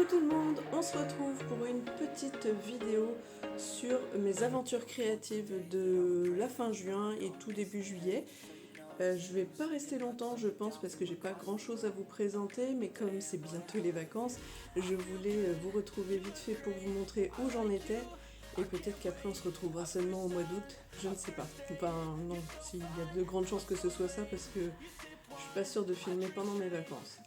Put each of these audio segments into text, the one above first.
Coucou tout le monde, on se retrouve pour une petite vidéo sur mes aventures créatives de la fin juin et tout début juillet. Je vais pas rester longtemps je pense parce que j'ai pas grand chose à vous présenter, mais comme c'est bientôt les vacances, je voulais vous retrouver vite fait pour vous montrer où j'en étais. Et peut-être qu'après on se retrouvera seulement au mois d'août, je ne sais pas. Enfin non, s'il y a de grandes chances que ce soit ça parce que je suis pas sûre de filmer pendant mes vacances.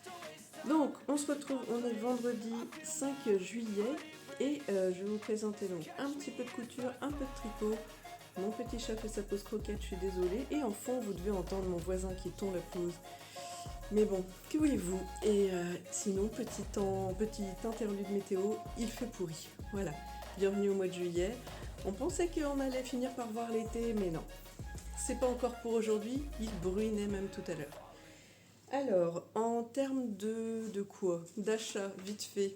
Donc, on se retrouve, on est vendredi 5 juillet et je vais vous présenter donc un petit peu de couture, un peu de tricot. Mon petit chat fait sa pause croquette, je suis désolée. Et en fond, vous devez entendre mon voisin qui tond la pelouse. Mais bon, que voulez-vous? Et sinon, petit interlude météo, il fait pourri. Voilà, bienvenue au mois de juillet. On pensait qu'on allait finir par voir l'été, mais non. C'est pas encore pour aujourd'hui, il bruinait même tout à l'heure. Alors, en termes de quoi? D'achat, vite fait,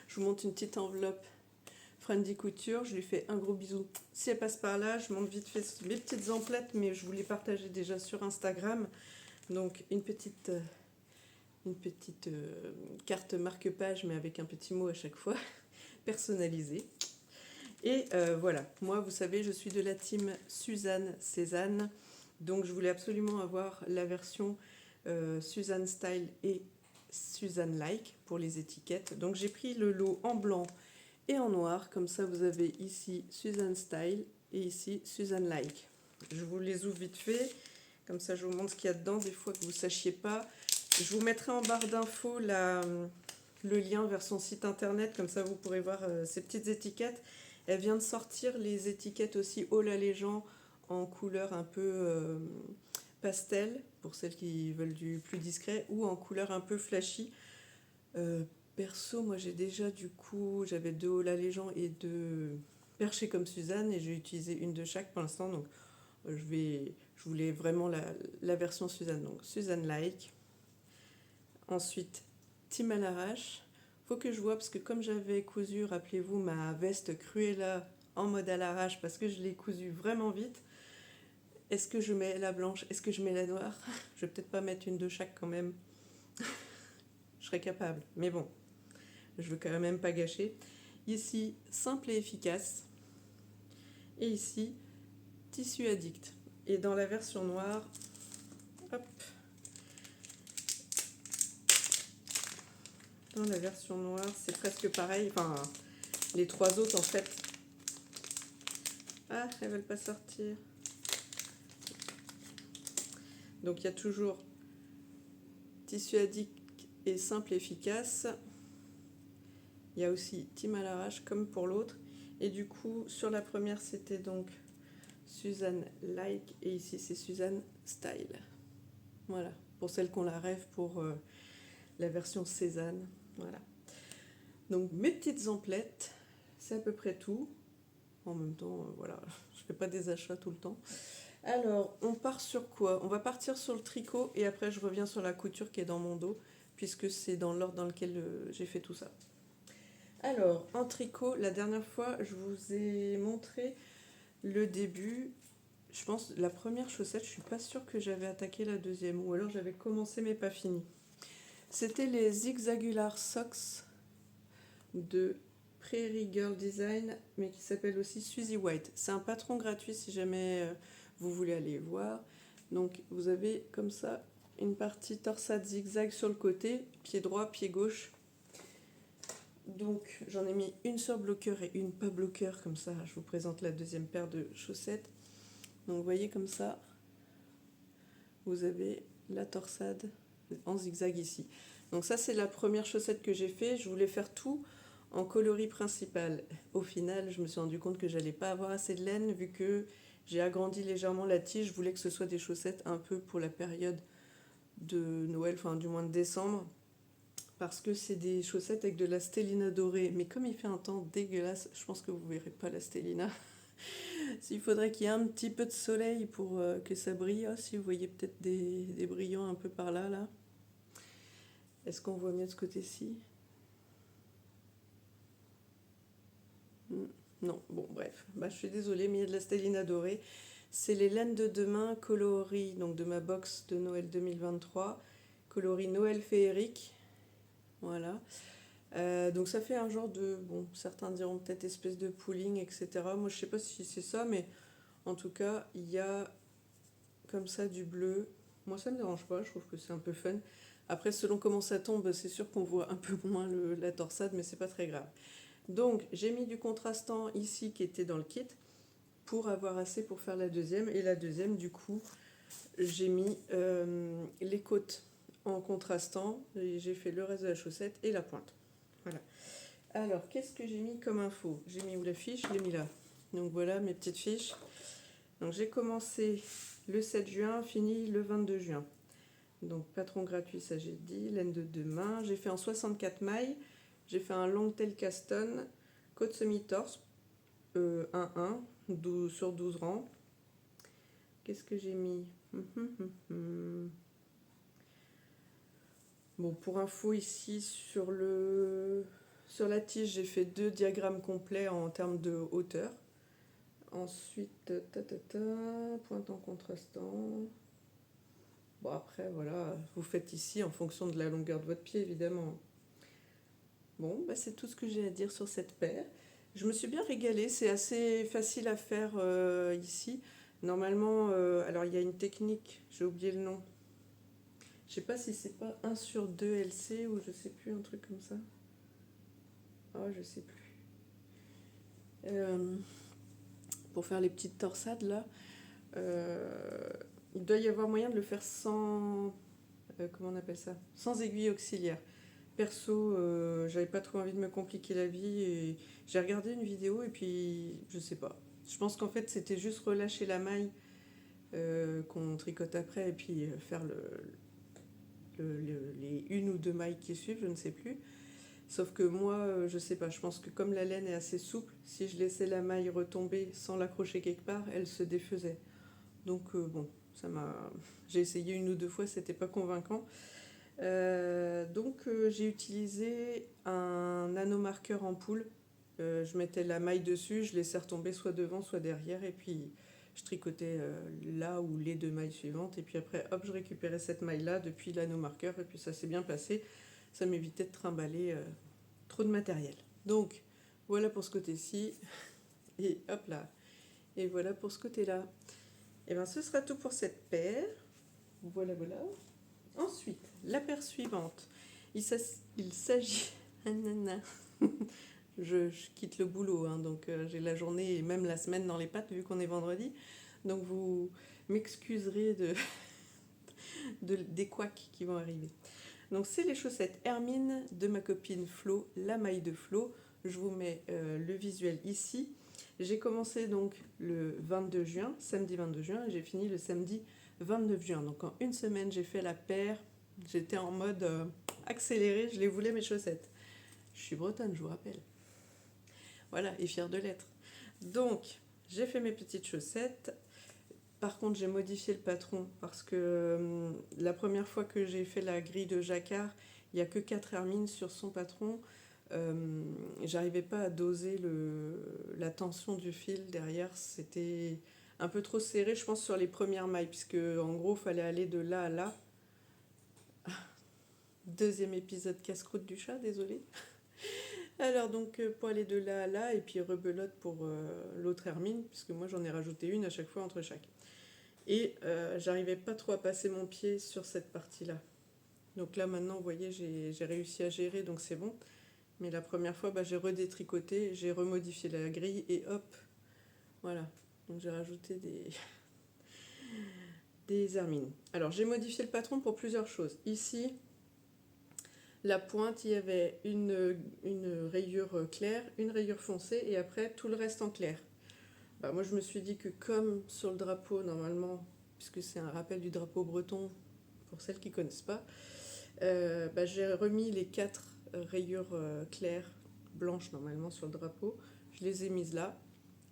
je vous montre une petite enveloppe Friendly Couture, je lui fais un gros bisou. Si elle passe par là, je montre vite fait mes petites emplettes, mais je vous les partageais déjà sur Instagram. Donc, une petite carte marque-page, mais avec un petit mot à chaque fois, personnalisée. Et voilà, moi, vous savez, je suis de la team Suzanne Cézanne, donc je voulais absolument avoir la version Suzanne Style et Suzanne Like pour les étiquettes. Donc j'ai pris le lot en blanc et en noir, comme ça vous avez ici Suzanne Style et ici Suzanne Like. Je vous les ouvre vite fait, comme ça je vous montre ce qu'il y a dedans, des fois que vous ne sachiez pas. Je vous mettrai en barre d'infos le lien vers son site internet, comme ça vous pourrez voir ces petites étiquettes. Elle vient de sortir les étiquettes aussi All Allégeant en couleur un peu pastel, pour celles qui veulent du plus discret, ou en couleur un peu flashy. Perso, moi j'ai déjà j'avais 2 All Allégeant et 2 perchés comme Suzanne, et j'ai utilisé une de chaque pour l'instant, donc je voulais vraiment la version Suzanne, donc Suzanne Like. Ensuite, Team à l'arrache. Faut que je vois, parce que comme j'avais cousu, rappelez-vous, ma veste Cruella en mode à l'arrache, parce que je l'ai cousue vraiment vite. Est-ce que je mets la blanche? Est-ce que je mets la noire? Je vais peut-être pas mettre une de chaque quand même. Je serais capable, mais bon, je veux quand même pas gâcher. Ici, simple et efficace. Et ici, tissu addict. Et dans la version noire, hop, dans la version noire, c'est presque pareil. Enfin, les 3 autres en fait. Ah, elles veulent pas sortir. Donc il y a toujours tissu addict et simple et efficace. Il y a aussi Team à l'arrache comme pour l'autre. Et du coup, sur la première, c'était donc Suzanne Like et ici, c'est Suzanne Style. Voilà, pour celles qu'on la rêve pour la version Cézanne. Voilà. Donc mes petites emplettes, c'est à peu près tout. En même temps, voilà, je fais pas des achats tout le temps. Alors, on part sur quoi? On va partir sur le tricot et après je reviens sur la couture qui est dans mon dos, puisque c'est dans l'ordre dans lequel j'ai fait tout ça. Alors, en tricot, la dernière fois, je vous ai montré le début. Je pense la première chaussette, je suis pas sûre que j'avais attaqué la deuxième, ou alors j'avais commencé mais pas fini. C'était les Zigzagular Socks de Prairie Girl Design, mais qui s'appelle aussi Suzy White. C'est un patron gratuit si jamais vous voulez aller voir. Donc vous avez comme ça une partie torsade zigzag sur le côté, pied droit, pied gauche. Donc j'en ai mis une sur bloqueur et une pas bloqueur, comme ça je vous présente la deuxième paire de chaussettes. Donc vous voyez comme ça, vous avez la torsade en zigzag ici. Donc ça c'est la première chaussette que j'ai fait. Je voulais faire tout en coloris principal. Au final, je me suis rendu compte que j'allais pas avoir assez de laine vu que j'ai agrandi légèrement la tige. Je voulais que ce soit des chaussettes un peu pour la période de Noël, enfin du mois de décembre, parce que c'est des chaussettes avec de la stellina dorée. Mais comme il fait un temps dégueulasse, je pense que vous verrez pas la stellina. S'il faudrait qu'il y ait un petit peu de soleil pour que ça brille. Oh, si vous voyez peut-être des brillants un peu par là, là. Est-ce qu'on voit mieux de ce côté-ci? Non, bon, bref. Bah, je suis désolée, mais il y a de la stellina dorée. C'est les laines de demain coloris, donc de ma box de Noël 2023. Coloris Noël féerique. Voilà. Donc ça fait un genre de, bon, certains diront peut-être espèce de pooling, etc. Moi je sais pas si c'est ça, mais en tout cas il y a comme ça du bleu. Moi ça me dérange pas, je trouve que c'est un peu fun. Après selon comment ça tombe, c'est sûr qu'on voit un peu moins la torsade, mais c'est pas très grave. Donc j'ai mis du contrastant ici qui était dans le kit pour avoir assez pour faire la deuxième. Et la deuxième du coup j'ai mis les côtes en contrastant et j'ai fait le reste de la chaussette et la pointe. Voilà. Alors, qu'est-ce que j'ai mis comme info? J'ai mis où la fiche? Je l'ai mis là. Donc voilà mes petites fiches. Donc j'ai commencé le 7 juin, fini le 22 juin. Donc patron gratuit, ça j'ai dit, laine de 2 mains. J'ai fait en 64 mailles. J'ai fait un long tail caston, côte semi-torse, 1-1, 12 sur 12 rangs. Qu'est-ce que j'ai mis? Bon, pour info, ici, sur la tige, j'ai fait 2 diagrammes complets en termes de hauteur. Ensuite, pointe en contrastant. Bon, après, voilà, vous faites ici en fonction de la longueur de votre pied, évidemment. Bon, bah, c'est tout ce que j'ai à dire sur cette paire. Je me suis bien régalée, c'est assez facile à faire ici. Normalement, alors il y a une technique, j'ai oublié le nom. Je sais pas si c'est pas 1 sur 2 LC ou je sais plus, un truc comme ça. Oh, je sais plus. Pour faire les petites torsades là, il doit y avoir moyen de le faire sans. Comment on appelle ça? Sans aiguille auxiliaire. Perso, j'avais pas trop envie de me compliquer la vie et j'ai regardé une vidéo et puis je sais pas. Je pense qu'en fait c'était juste relâcher la maille qu'on tricote après et puis faire les une ou deux mailles qui suivent, je ne sais plus. Sauf que moi, je sais pas, je pense que comme la laine est assez souple, si je laissais la maille retomber sans l'accrocher quelque part, elle se défaisait. Donc bon, ça m'a. J'ai essayé une ou deux fois, c'était pas convaincant. Donc j'ai utilisé un nanomarqueur en poule. Je mettais la maille dessus, je laissais retomber soit devant, soit derrière, et puis je tricotais là ou les 2 mailles suivantes, et puis après, hop, je récupérais cette maille-là depuis l'anneau-marqueur, et puis ça s'est bien passé. Ça m'évitait de trimballer trop de matériel. Donc, voilà pour ce côté-ci, et hop là. Et voilà pour ce côté-là. Et bien, ce sera tout pour cette paire. Voilà, voilà. Ensuite, la paire suivante. Il s'agit... Je quitte le boulot, hein, donc j'ai la journée et même la semaine dans les pattes vu qu'on est vendredi. Donc vous m'excuserez des couacs qui vont arriver. Donc c'est les chaussettes Hermine de ma copine Flo, la maille de Flo. Je vous mets le visuel ici. J'ai commencé donc le 22 juin, samedi 22 juin, et j'ai fini le samedi 29 juin. Donc en une semaine, j'ai fait la paire. J'étais en mode accéléré, je les voulais mes chaussettes. Je suis bretonne, je vous rappelle. Voilà, et fière de l'être. Donc, j'ai fait mes petites chaussettes. Par contre, j'ai modifié le patron parce que la première fois que j'ai fait la grille de jacquard, il n'y a que 4 hermines sur son patron. J'arrivais pas à doser la tension du fil derrière. C'était un peu trop serré, je pense, sur les premières mailles, puisque en gros, il fallait aller de là à là. Deuxième épisode casse-croûte du chat, désolé. Alors donc pour aller de là à là et puis rebelote pour l'autre hermine, puisque moi j'en ai rajouté une à chaque fois entre chaque. Et j'arrivais pas trop à passer mon pied sur cette partie-là. Donc là maintenant vous voyez j'ai réussi à gérer, donc c'est bon. Mais la première fois j'ai redétricoté, j'ai remodifié la grille et hop, voilà. Donc j'ai rajouté des hermines. Alors j'ai modifié le patron pour plusieurs choses. Ici, la pointe, il y avait une rayure claire, une rayure foncée et après tout le reste en clair. Bah, moi je me suis dit que comme sur le drapeau normalement, puisque c'est un rappel du drapeau breton pour celles qui ne connaissent pas, j'ai remis les 4 rayures claires, blanches normalement sur le drapeau, je les ai mises là.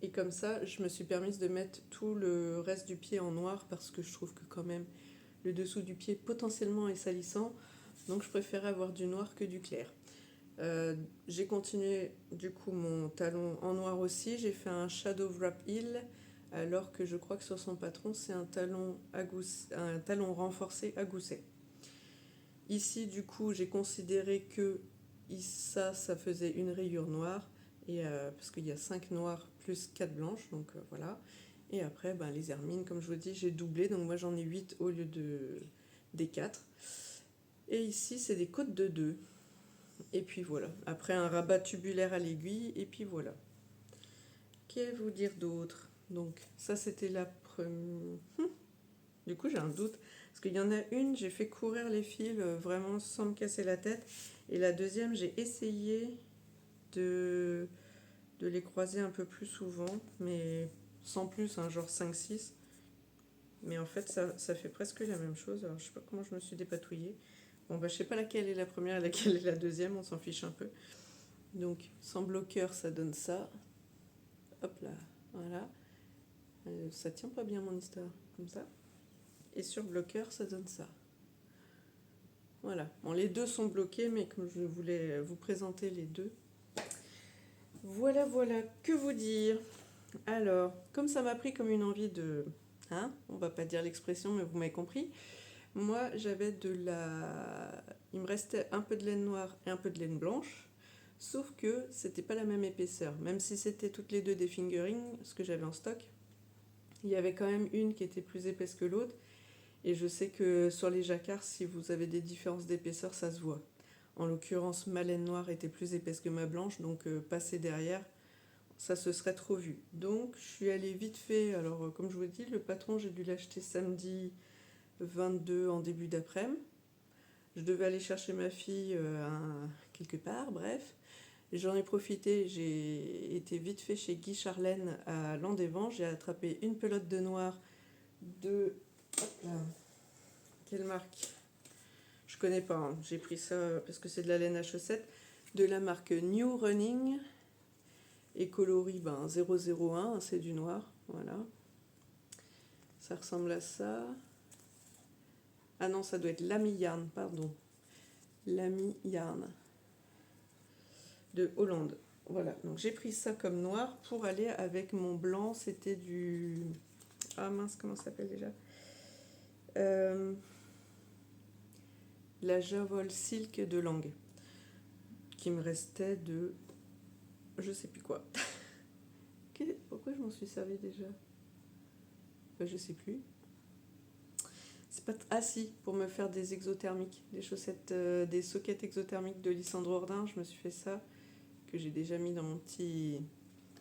Et comme ça, je me suis permise de mettre tout le reste du pied en noir parce que je trouve que quand même le dessous du pied potentiellement est salissant. Donc je préférais avoir du noir que du clair. J'ai continué du coup mon talon en noir aussi. J'ai fait un Shadow Wrap Heel alors que je crois que sur son patron c'est un talon renforcé à gousset. Ici du coup j'ai considéré que ça faisait une rayure noire, et, parce qu'il y a 5 noirs plus 4 blanches, donc voilà. Et après, ben, les hermines, comme je vous dis, j'ai doublé, donc moi j'en ai 8 au lieu des 4. Et ici, c'est des côtes de 2. Et puis voilà. Après, un rabat tubulaire à l'aiguille, et puis voilà. Qu'est-ce vous dire d'autre? Donc, ça, c'était la première. Du coup, j'ai un doute. Parce qu'il y en a une, j'ai fait courir les fils vraiment sans me casser la tête. Et la deuxième, j'ai essayé de les croiser un peu plus souvent, mais sans plus, hein, genre 5-6. Mais en fait, ça fait presque la même chose. Alors, je sais pas comment je me suis dépatouillée. Bon, bah, je sais pas laquelle est la première et laquelle est la deuxième, on s'en fiche un peu. Donc, sans bloqueur, ça donne ça. Hop là, voilà. Ça tient pas bien mon histoire, comme ça. Et sur bloqueur, ça donne ça. Voilà. Bon, les deux sont bloqués, mais comme je voulais vous présenter les deux. Voilà, voilà. Que vous dire? Alors, comme ça m'a pris comme une envie de... Hein, on va pas dire l'expression, mais vous m'avez compris. Moi, j'avais de la... Il me restait un peu de laine noire et un peu de laine blanche. Sauf que c'était pas la même épaisseur. Même si c'était toutes les deux des fingering, ce que j'avais en stock, il y avait quand même une qui était plus épaisse que l'autre. Et je sais que sur les jacquards, si vous avez des différences d'épaisseur, ça se voit. En l'occurrence, ma laine noire était plus épaisse que ma blanche, donc passer derrière, ça se serait trop vu. Donc je suis allée vite fait. Alors comme je vous dis, le patron, j'ai dû l'acheter samedi 22 en début d'après-midi. Je devais aller chercher ma fille quelque part, bref. J'en ai profité, j'ai été vite fait chez Guy Charlène à Landévent. J'ai attrapé une pelote de noir de... Hop là. Quelle marque? Je connais pas, hein. J'ai pris ça parce que c'est de la laine à chaussettes. De la marque New Running. Et coloris 001, c'est du noir. Voilà. Ça ressemble à ça. Ah non, ça doit être Lamy Yarn, pardon. Lamy Yarn. De Hollande. Voilà, donc j'ai pris ça comme noir pour aller avec mon blanc. C'était du... Ah mince, comment ça s'appelle déjà? La Javol Silk de Langue. Qui me restait de... Je sais plus quoi. Pourquoi je m'en suis servi déjà? Je sais plus. C'est pas... Ah si, pour me faire des exothermiques, des chaussettes, des sockets exothermiques de Lysandre Ordin, je me suis fait ça, que j'ai déjà mis dans mon petit,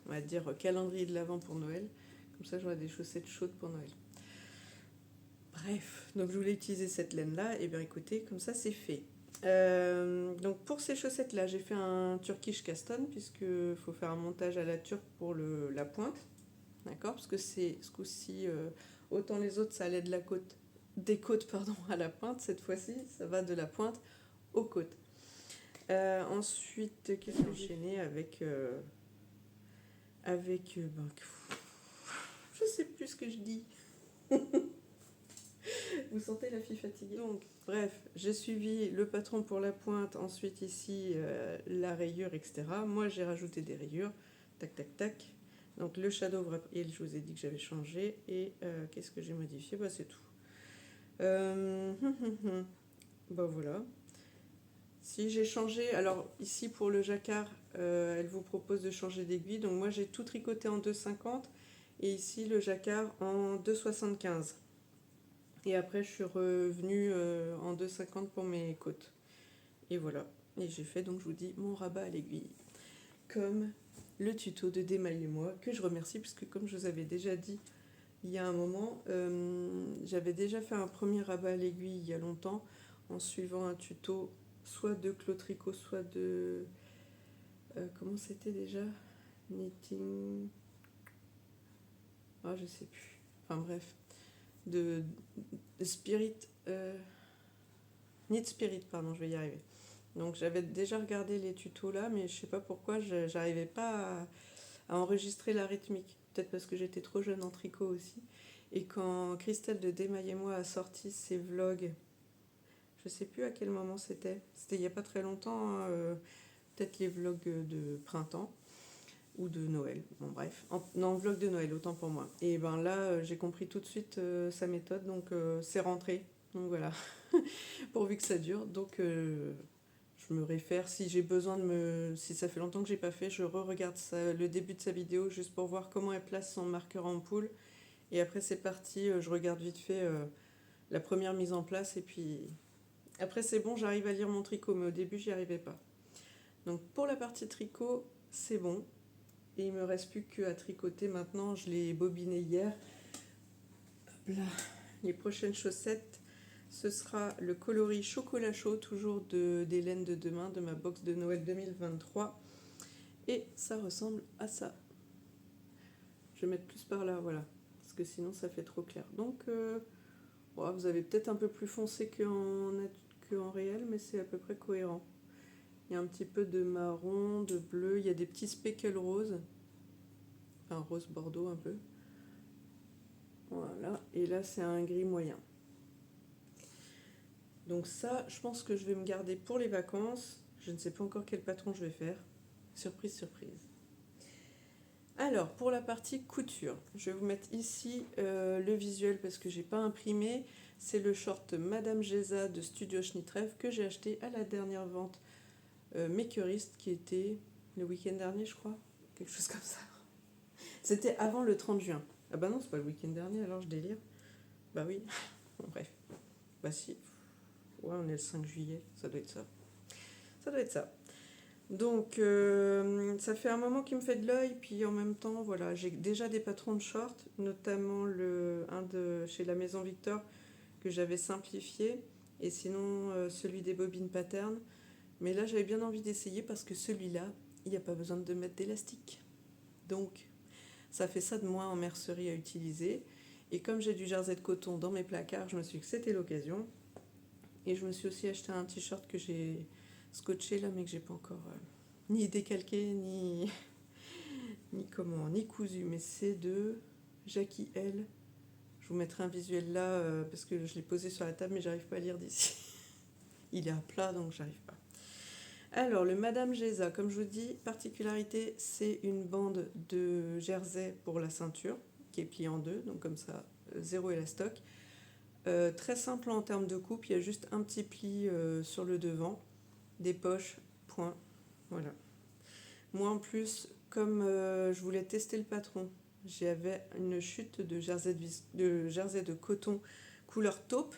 on va dire, calendrier de l'Avent pour Noël. Comme ça, j'aurai des chaussettes chaudes pour Noël. Bref, donc je voulais utiliser cette laine-là, et bien écoutez, comme ça c'est fait. Donc pour ces chaussettes-là, j'ai fait un Turkish Caston, puisqu'il faut faire un montage à la turque pour la pointe. D'accord? Parce que c'est ce coup-ci, autant les autres, ça allait de la côte, des côtes pardon, à la pointe. Cette fois-ci, ça va de la pointe aux côtes. Ensuite, qu'est-ce que j'ai enchaîné avec... je sais plus ce que je dis. Vous sentez la fille fatiguée? Donc, bref, j'ai suivi le patron pour la pointe, ensuite ici, la rayure, etc. Moi, j'ai rajouté des rayures. Tac, tac, tac. Donc le shadow wrap, je vous ai dit que j'avais changé. Et qu'est-ce que j'ai modifié? Bah c'est tout. Bah voilà. Si j'ai changé, alors ici pour le jacquard, elle vous propose de changer d'aiguille. Donc moi j'ai tout tricoté en 2,50 et ici le jacquard en 2,75. Et après je suis revenue en 2,50 pour mes côtes. Et voilà. Et j'ai fait donc je vous dis mon rabat à l'aiguille. Comme le tuto de Démaillez-moi, que je remercie puisque comme je vous avais déjà dit il y a un moment, j'avais déjà fait un premier rabat à l'aiguille il y a longtemps en suivant un tuto soit de Claude Tricot, soit de... comment c'était déjà? Knitting... Ah, je sais plus. Enfin bref. De Spirit... Knit Spirit, pardon, je vais y arriver. Donc j'avais déjà regardé les tutos là, mais je sais pas pourquoi j'arrivais pas à enregistrer la rythmique. Peut-être parce que j'étais trop jeune en tricot aussi. Et quand Christelle de Démaillez-moi a sorti ses vlogs, je sais plus à quel moment c'était. C'était il y a pas très longtemps, hein, peut-être les vlogs de printemps ou de Noël. Bon bref, non, vlog de Noël, autant pour moi. Et ben là, j'ai compris tout de suite sa méthode, donc c'est rentré. Donc voilà, pourvu que ça dure. Donc je je me réfère. Si j'ai besoin de me... Si ça fait longtemps que j'ai pas fait, je re-regarde le début de sa vidéo juste pour voir comment elle place son marqueur ampoule. Et après c'est parti, je regarde vite fait la première mise en place et puis après c'est bon, j'arrive à lire mon tricot, mais au début j'y arrivais pas. Donc pour la partie tricot, c'est bon. Et il me reste plus qu'à tricoter maintenant, je l'ai bobiné hier. Hop là. Les prochaines chaussettes, ce sera le coloris chocolat chaud, toujours des laines de demain, de ma box de Noël 2023. Et ça ressemble à ça. Je vais mettre plus par là, voilà, parce que sinon ça fait trop clair. Donc, vous avez peut-être un peu plus foncé qu'en réel, mais c'est à peu près cohérent. Il y a un petit peu de marron, de bleu, il y a des petits speckles roses, enfin rose bordeaux un peu. Voilà, et là c'est un gris moyen. Donc ça, je pense que je vais me garder pour les vacances. Je ne sais pas encore quel patron je vais faire. Surprise, surprise. Alors, pour la partie couture, je vais vous mettre ici le visuel parce que j'ai pas imprimé. C'est le short Madame Geza de Studio Schnittreff que j'ai acheté à la dernière vente Makerist qui était le week-end dernier, je crois. Quelque chose comme ça. C'était avant le 30 juin. Ah bah non, c'est pas le week-end dernier, alors je délire. Bah oui, bon, bref. Bah si. Ouais, on est le 5 juillet, ça doit être ça. Ça doit être ça. Donc, ça fait un moment qu'il me fait de l'œil, puis en même temps, voilà, j'ai déjà des patrons de shorts, notamment un de chez la Maison Victor que j'avais simplifié, et sinon celui des bobines pattern. Mais là, j'avais bien envie d'essayer parce que celui-là, il n'y a pas besoin de mettre d'élastique. Donc, ça fait ça de moins en mercerie à utiliser. Et comme j'ai du jersey de coton dans mes placards, je me suis dit que c'était l'occasion. Et je me suis aussi acheté un t-shirt que j'ai scotché là, mais que j'ai pas encore ni décalqué, ni cousu. Mais c'est de Jackie L. Je vous mettrai un visuel là parce que je l'ai posé sur la table, mais j'arrive pas à lire d'ici. Il est à plat, donc j'arrive pas. Alors, le Madame Geza, comme je vous dis, particularité, c'est une bande de jersey pour la ceinture, qui est pliée en deux, donc comme ça, zéro élastoc. Très simple en termes de coupe, il y a juste un petit pli sur le devant, des poches, point, voilà. Moi en plus, comme je voulais tester le patron, j'avais une chute de jersey de coton couleur taupe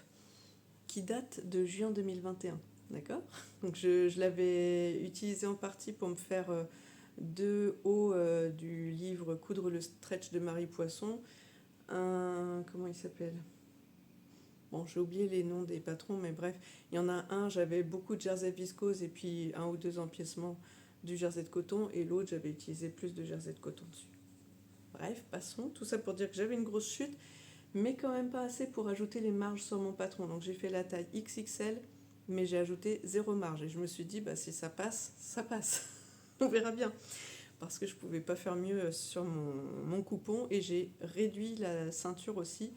qui date de juin 2021, d'accord. Donc je l'avais utilisé en partie pour me faire deux hauts du livre Coudre le stretch de Marie Poisson, comment il s'appelle ? Bon, j'ai oublié les noms des patrons, mais bref, il y en a un, j'avais beaucoup de jersey viscose et puis un ou deux empiècements du jersey de coton, et l'autre, j'avais utilisé plus de jersey de coton dessus. Bref, passons. Tout ça pour dire que j'avais une grosse chute, mais quand même pas assez pour ajouter les marges sur mon patron. Donc j'ai fait la taille XXL, mais j'ai ajouté 0 marge. Et je me suis dit, bah, si ça passe, ça passe. On verra bien. Parce que je pouvais pas faire mieux sur mon coupon, et j'ai réduit la ceinture aussi.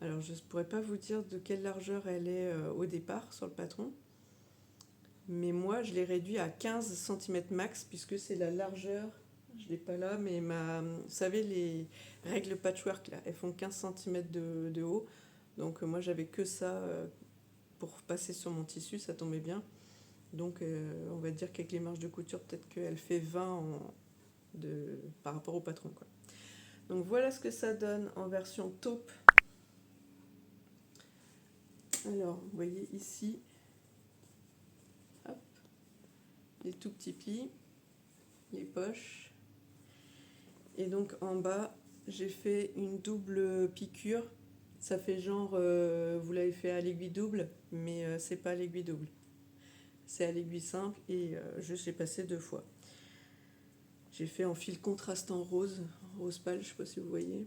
Alors, je ne pourrais pas vous dire de quelle largeur elle est au départ sur le patron. Mais moi, je l'ai réduit à 15 cm max, puisque c'est la largeur, je ne l'ai pas là, mais vous savez, les règles patchwork, là, elles font 15 cm de haut. Donc, moi, j'avais que ça pour passer sur mon tissu, ça tombait bien. Donc, on va dire qu'avec les marges de couture, peut-être qu'elle fait 20 par rapport au patron, quoi. Donc, voilà ce que ça donne en version taupe. Alors, vous voyez ici, hop, les tout petits plis, les poches. Et donc en bas, j'ai fait une double piqûre. Ça fait genre, vous l'avez fait à l'aiguille double, mais c'est pas à l'aiguille double. C'est à l'aiguille simple et juste j'ai passé 2 fois. J'ai fait en fil contrastant rose pâle, je sais pas si vous voyez.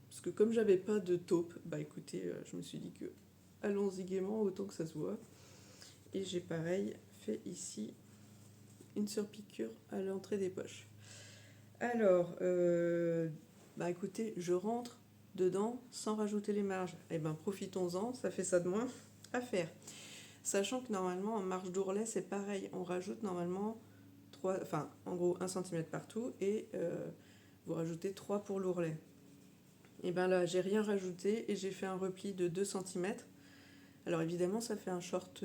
Parce que comme j'avais pas de taupe, bah écoutez, je me suis dit que allons-y gaiement autant que ça se voit. Et j'ai pareil fait ici une surpiqûre à l'entrée des poches. Alors, bah écoutez, je rentre dedans sans rajouter les marges. Eh ben profitons-en, ça fait ça de moins à faire. Sachant que normalement en marge d'ourlet c'est pareil, on rajoute normalement 3, enfin en gros 1 cm partout et vous rajoutez 3 pour l'ourlet. Et ben là j'ai rien rajouté et j'ai fait un repli de 2 cm. Alors évidemment ça fait un short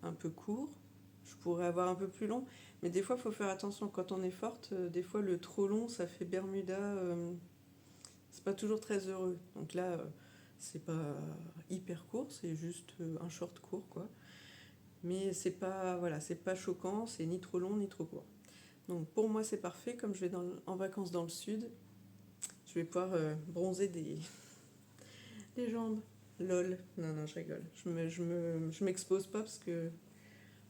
un peu court, je pourrais avoir un peu plus long. Mais des fois, il faut faire attention. Quand on est forte, des fois, le trop long, ça fait Bermuda. C'est pas toujours très heureux. Donc là, c'est pas hyper court, c'est juste un short court, quoi. Mais c'est pas, voilà, c'est pas choquant, c'est ni trop long ni trop court. Donc pour moi, c'est parfait. Comme je vais en vacances dans le sud, je vais pouvoir bronzer des jambes. Lol. Non, non, je rigole. Je m'expose pas parce que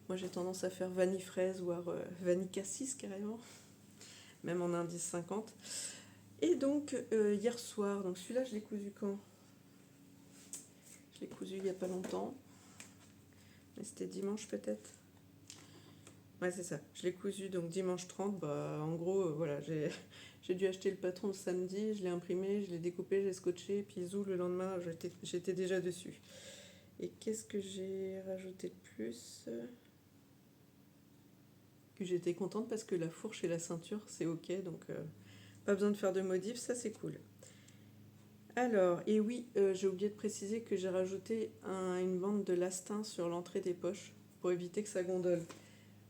moi, j'ai tendance à faire vanille fraise, voire vanille cassis carrément, même en indice 50. Et donc, hier soir, donc celui-là, je l'ai cousu quand? Je l'ai cousu il n'y a pas longtemps. Mais c'était dimanche peut-être. Ouais, c'est ça. Je l'ai cousu donc dimanche 30. Bah, en gros, voilà, j'ai dû acheter le patron le samedi, je l'ai imprimé, je l'ai découpé, j'ai scotché, puis zou, le lendemain, j'étais déjà dessus. Et qu'est-ce que j'ai rajouté de plus? Que j'étais contente parce que la fourche et la ceinture, c'est ok, donc pas besoin de faire de modifs, ça c'est cool. Alors, et oui, j'ai oublié de préciser que j'ai rajouté une bande de lastin sur l'entrée des poches pour éviter que ça gondole.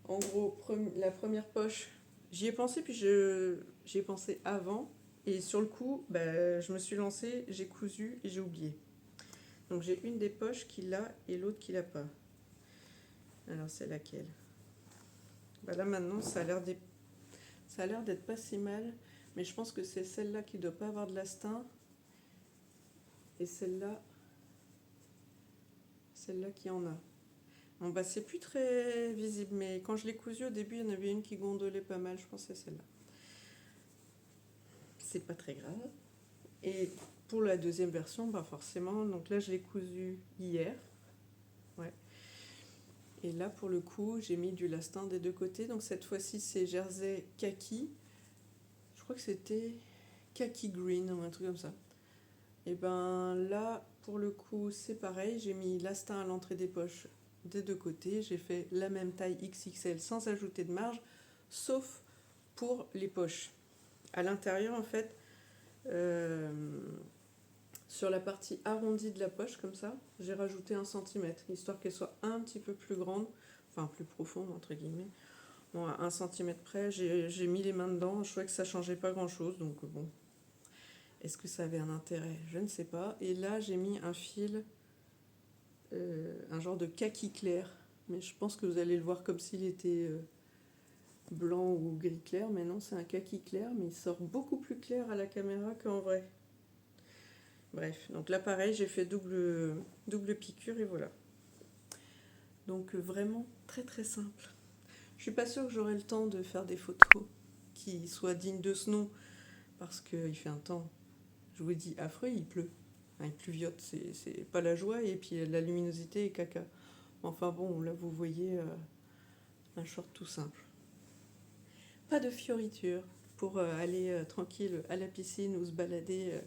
En gros, la première poche, j'y ai pensé, puis j'y ai pensé avant. Et sur le coup, bah, je me suis lancée, j'ai cousu et j'ai oublié. Donc j'ai une des poches qui l'a et l'autre qui l'a pas. Alors c'est laquelle? Bah là maintenant, ça a l'air d'être pas si mal. Mais je pense que c'est celle-là qui ne doit pas avoir de lastin. Et celle-là qui en a. Bon bah c'est plus très visible, mais quand je l'ai cousu au début, il y en avait une qui gondolait pas mal, je pense que c'est celle-là. C'est pas très grave. Et pour la deuxième version, bah forcément, donc là je l'ai cousu hier. Ouais. Et là pour le coup, j'ai mis du lastin des deux côtés. Donc cette fois-ci c'est jersey kaki. Je crois que c'était kaki green ou un truc comme ça. Et ben là, pour le coup, c'est pareil. J'ai mis lastin à l'entrée des poches des deux côtés. J'ai fait la même taille XXL sans ajouter de marge, sauf pour les poches. À l'intérieur, en fait, sur la partie arrondie de la poche, comme ça, j'ai rajouté 1 cm, histoire qu'elle soit un petit peu plus grande, enfin plus profonde, entre guillemets. Bon, à 1 cm près, j'ai mis les mains dedans. Je trouvais que ça changeait pas grand-chose, donc bon. Est-ce que ça avait un intérêt? Je ne sais pas. Et là, j'ai mis un fil, un genre de kaki clair. Mais je pense que vous allez le voir comme s'il était blanc ou gris clair. Mais non, c'est un kaki clair, mais il sort beaucoup plus clair à la caméra qu'en vrai. Bref, donc là, pareil, j'ai fait double piqûre et voilà. Donc vraiment très très simple. Je suis pas sûre que j'aurai le temps de faire des photos qui soient dignes de ce nom, parce qu'il fait un temps, je vous dis, affreux, il pleut. Enfin, il pluviote, c'est pas la joie, et puis la luminosité est caca. Enfin bon, là vous voyez un short tout simple. Pas de fioritures pour aller tranquille à la piscine ou se balader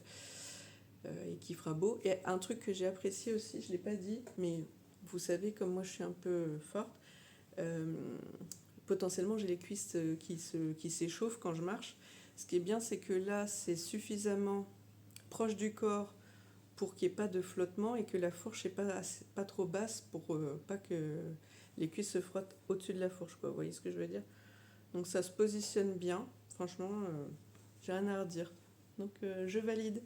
et qui fera beau. Et un truc que j'ai apprécié aussi, je ne l'ai pas dit, mais vous savez, comme moi je suis un peu forte, potentiellement j'ai les cuisses qui s'échauffent quand je marche. Ce qui est bien, c'est que là c'est suffisamment proche du corps pour qu'il n'y ait pas de flottement et que la fourche n'est pas trop basse pour pas que les cuisses se frottent au-dessus de la fourche, quoi. Vous voyez ce que je veux dire? Donc ça se positionne bien, franchement, j'ai rien à redire. Donc je valide.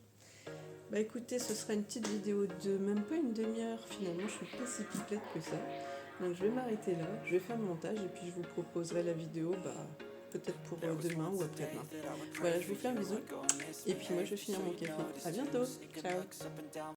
Bah écoutez, ce sera une petite vidéo de même pas une demi-heure finalement, je suis pas si pipelette que ça. Donc je vais m'arrêter là, je vais faire le montage et puis je vous proposerai la vidéo peut-être pour demain ou après-demain. Voilà, je vous fais un bisou et puis moi je vais finir mon café. À bientôt, ciao.